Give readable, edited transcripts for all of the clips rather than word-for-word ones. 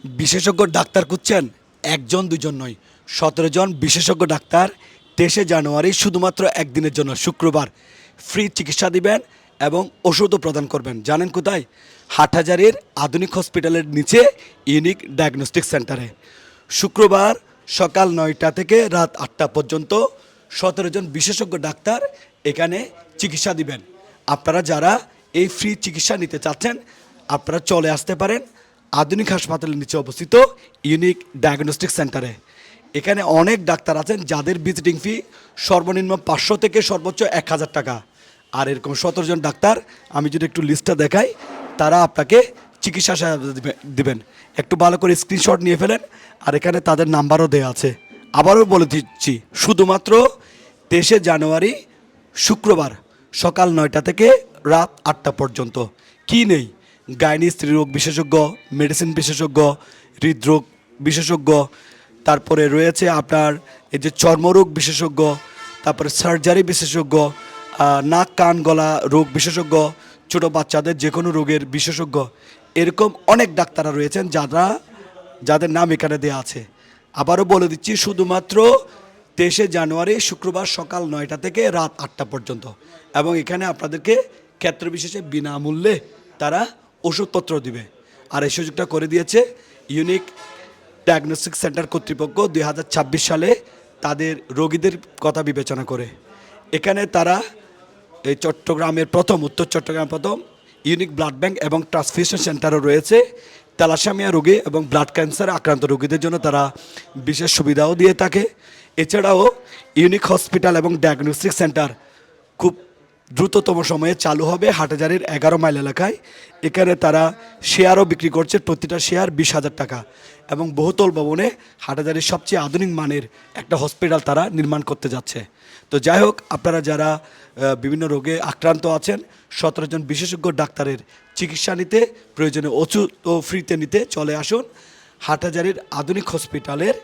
বিশেষজ্ঞ ডাক্তার খুঁজছেন? একজন দুজন নয়, ১৭ জন বিশেষজ্ঞ ডাক্তার ২৩শে জানুয়ারি শুধুমাত্র একদিনের জন্য শুক্রবার ফ্রি চিকিৎসা দিবেন এবং ওষুধও প্রদান করবেন। জানেন কোথায়? হাটহাজারীর আধুনিক হসপিটালের নিচে ইউনিক ডায়াগনস্টিক সেন্টারে। শুক্রবার সকাল ৯টা থেকে রাত ৮টা পর্যন্ত ১৭ জন বিশেষজ্ঞ ডাক্তার এখানে চিকিৎসা দিবেন। আপনারা যারা এই ফ্রি চিকিৎসা নিতে চাচ্ছেন আপনারা চলে আসতে পারেন আধুনিক হাসপাতালের নিচে অবস্থিত ইউনিক ডায়াগনস্টিক সেন্টারে। এখানে অনেক ডাক্তার আছেন যাদের ভিজিটিং ফি সর্বনিম্ন ৫০০ থেকে সর্বোচ্চ ১,০০০ টাকা। আর এরকম ১৭ জন ডাক্তার, আমি যদি একটু লিস্টটা দেখাই, তারা আপনাকে চিকিৎসা সহায়তা দিবেন। একটু ভালো করে স্ক্রিনশট নিয়ে ফেলেন, আর এখানে তাদের নাম্বারও দেওয়া আছে। আবারও বলে দিচ্ছি, শুধুমাত্র ২৩শে জানুয়ারি শুক্রবার সকাল ৯টা থেকে রাত ৮টা পর্যন্ত। কি নেই? গাইনি স্ত্রীরোগ বিশেষজ্ঞ, মেডিসিন বিশেষজ্ঞ, হৃদরোগ বিশেষজ্ঞ, তারপরে রয়েছে আপনার এই যে চর্মরোগ বিশেষজ্ঞ, তারপরে সার্জারি বিশেষজ্ঞ, নাক কান গলা রোগ বিশেষজ্ঞ, ছোটো বাচ্চাদের যে কোনো রোগের বিশেষজ্ঞ। এরকম অনেক ডাক্তাররা রয়েছেন যাদের নাম এখানে দেওয়া আছে। আবারও বলে দিচ্ছি, শুধুমাত্র ২৩শে জানুয়ারি শুক্রবার সকাল ৯টা থেকে রাত ৮টা পর্যন্ত। এবং এখানে আপনাদেরকে ক্ষেত্র বিশেষে বিনামূল্যে তারা ওষুধপত্র দিবে। আর এই সুযোগটা করে দিয়েছে ইউনিক ডায়াগনস্টিক সেন্টার কর্তৃপক্ষ ২০২৬ সালে তাদের রোগীদের কথা বিবেচনা করে। এখানে তারা এই চট্টগ্রামের উত্তর চট্টগ্রাম প্রথম ইউনিক ব্লাড ব্যাংক এবং ট্রান্সফিউশন সেন্টারও রয়েছে। থ্যালাসেমিয়া রোগী এবং ব্লাড ক্যান্সার আক্রান্ত রোগীদের জন্য তারা বিশেষ সুবিধাও দিয়ে থাকে। এছাড়াও ইউনিক হসপিটাল এবং ডায়াগনস্টিক সেন্টার খুব দ্রুততম সময়ে চালু হবে হাটহাজারীর ১১ মাইল এলাকায়। এখানে তারা শেয়ারও বিক্রি করছে, প্রতিটা শেয়ার ২০,০০০ টাকা। এবং বহুতল ভবনে হাটহাজারীর সবচেয়ে আধুনিক মানের একটা হসপিটাল তারা নির্মাণ করতে যাচ্ছে। তো যাই হোক, আপনারা যারা বিভিন্ন রোগে আক্রান্ত আছেন, ১৭ জন বিশেষজ্ঞ ডাক্তারের চিকিৎসা নিতে, প্রয়োজনে ওষুধ ও ফ্রিতে নিতে চলে আসুন হাটহাজারীর আধুনিক হসপিটালের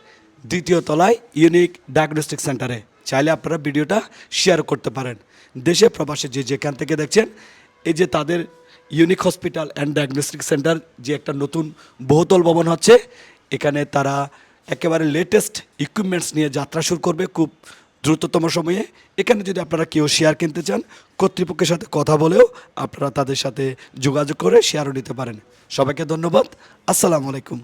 ২য় তলায় ইউনিক ডায়াগনস্টিক সেন্টারে। চাইলে আপনারা ভিডিওটা শেয়ার করতে পারেন। দেশে প্রবাসে যে যেখান থেকে দেখছেন, এই যে তাদের unique hospital and diagnostic centre যে একটা নতুন বহুতল ভবন হচ্ছে, এখানে তারা একেবারে লেটেস্ট ইকুইপমেন্টস নিয়ে যাত্রা শুরু করবে খুব দ্রুততম সময়ে। এখানে যদি আপনারা কেউ শেয়ার কিনতে চান, কর্তৃপক্ষের সাথে কথা বলেও আপনারা তাদের সাথে যোগাযোগ করে শেয়ারও নিতে পারেন। সবাইকে ধন্যবাদ। আসসালামু আলাইকুম।